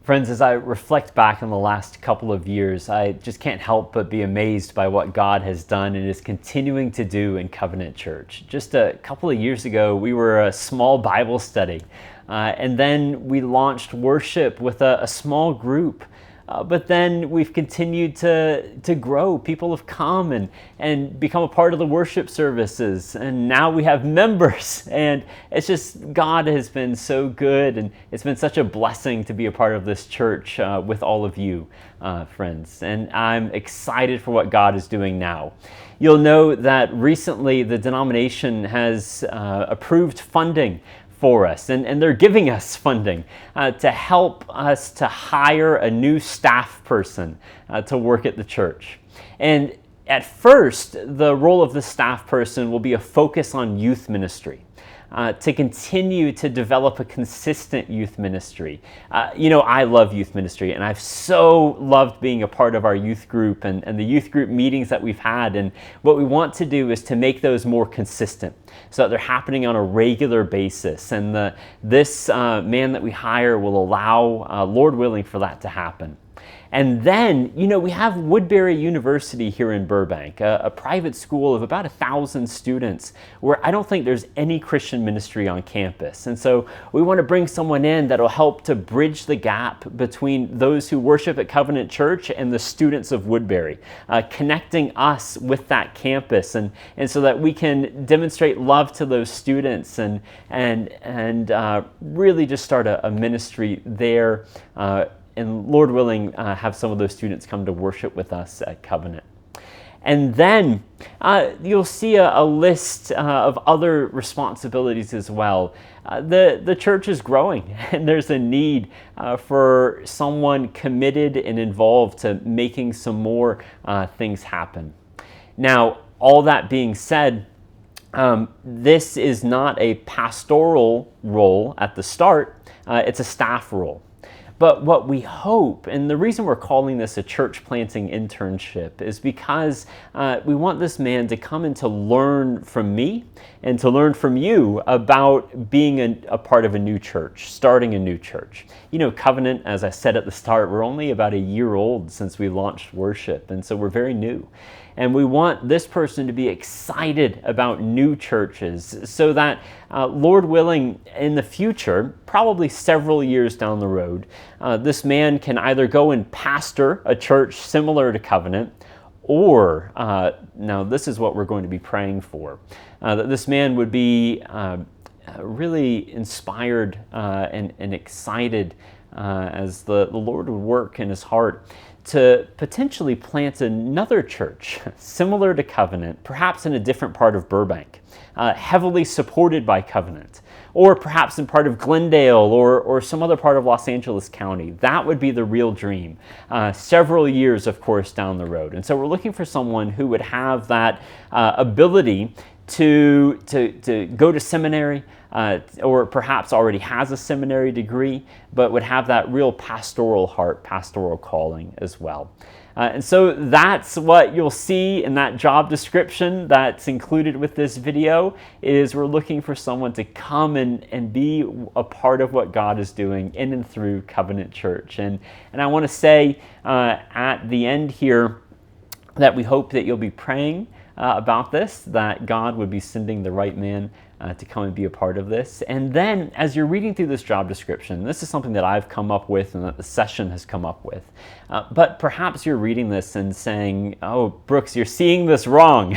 Friends, as I reflect back on the last couple of years, I just can't help but be amazed by what God has done and is continuing to do in Covenant Church. Just a couple of years ago, we were a small Bible study, and then we launched worship with a small group. But then we've continued to grow. People have come and become a part of the worship services. And now we have members. And it's just, God has been so good. And it's been such a blessing to be a part of this church with all of you, friends. And I'm excited for what God is doing now. You'll know that recently the denomination has approved funding for us, and they're giving us funding to help us to hire a new staff person to work at the church. And at first, the role of the staff person will be a focus on youth ministry. To continue to develop a consistent youth ministry. I love youth ministry, and I've so loved being a part of our youth group and the youth group meetings that we've had. And what we want to do is to make those more consistent so that they're happening on a regular basis. And this man that we hire will allow, Lord willing, for that to happen. And then, we have Woodbury University here in Burbank, a private school of about 1,000 students where I don't think there's any Christian ministry on campus. And so we want to bring someone in that'll help to bridge the gap between those who worship at Covenant Church and the students of Woodbury, connecting us with that campus and so that we can demonstrate love to those students and really just start a ministry there. And Lord willing, have some of those students come to worship with us at Covenant. And then you'll see a list of other responsibilities as well. The church is growing, and there's a need for someone committed and involved to making some more things happen. Now, all that being said, this is not a pastoral role at the start, it's a staff role. But what we hope, and the reason we're calling this a church planting internship, is because we want this man to come and to learn from me and to learn from you about being a part of a new church, starting a new church. Covenant, as I said at the start, we're only about a year old since we launched worship, and so we're very new. And we want this person to be excited about new churches so that, Lord willing, in the future, probably several years down the road, this man can either go and pastor a church similar to Covenant, or, now this is what we're going to be praying for, that this man would be really inspired and excited as the Lord would work in his heart to potentially plant another church similar to Covenant, perhaps in a different part of Burbank, heavily supported by Covenant, or perhaps in part of Glendale or some other part of Los Angeles County. That would be the real dream, several years, of course, down the road. And so we're looking for someone who would have that ability to go to seminary, or perhaps already has a seminary degree, but would have that real pastoral heart, pastoral calling as well. And so that's what you'll see in that job description that's included with this video, is we're looking for someone to come and be a part of what God is doing in and through Covenant Church. And I want to say at the end here that we hope that you'll be praying about this, that God would be sending the right man to come and be a part of this. And then as you're reading through this job description, this is something that I've come up with and that the session has come up with. But perhaps you're reading this and saying, oh, Brooks, you're seeing this wrong.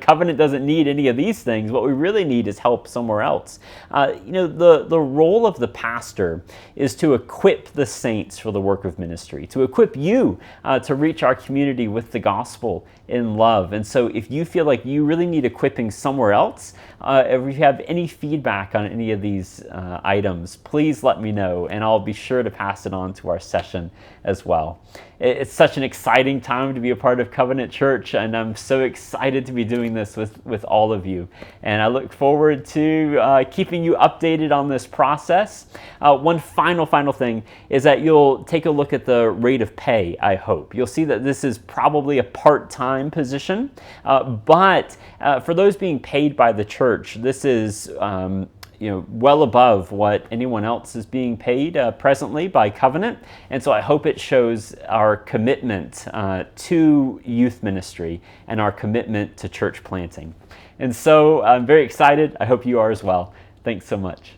Covenant doesn't need any of these things. What we really need is help somewhere else. The role of the pastor is to equip the saints for the work of ministry, to equip you to reach our community with the gospel in love. And so if you feel like you really need equipping somewhere else, if you have any feedback on any of these items, please let me know, and I'll be sure to pass it on to our session as well. It's such an exciting time to be a part of Covenant Church, and I'm so excited to be doing this with all of you. And I look forward to keeping you updated on this process. One final thing is that you'll take a look at the rate of pay, I hope. You'll see that this is probably a part-time position, but for those being paid by the church, this is well above what anyone else is being paid presently by Covenant. And so I hope it shows our commitment to youth ministry and our commitment to church planting. And so I'm very excited. I hope you are as well. Thanks so much.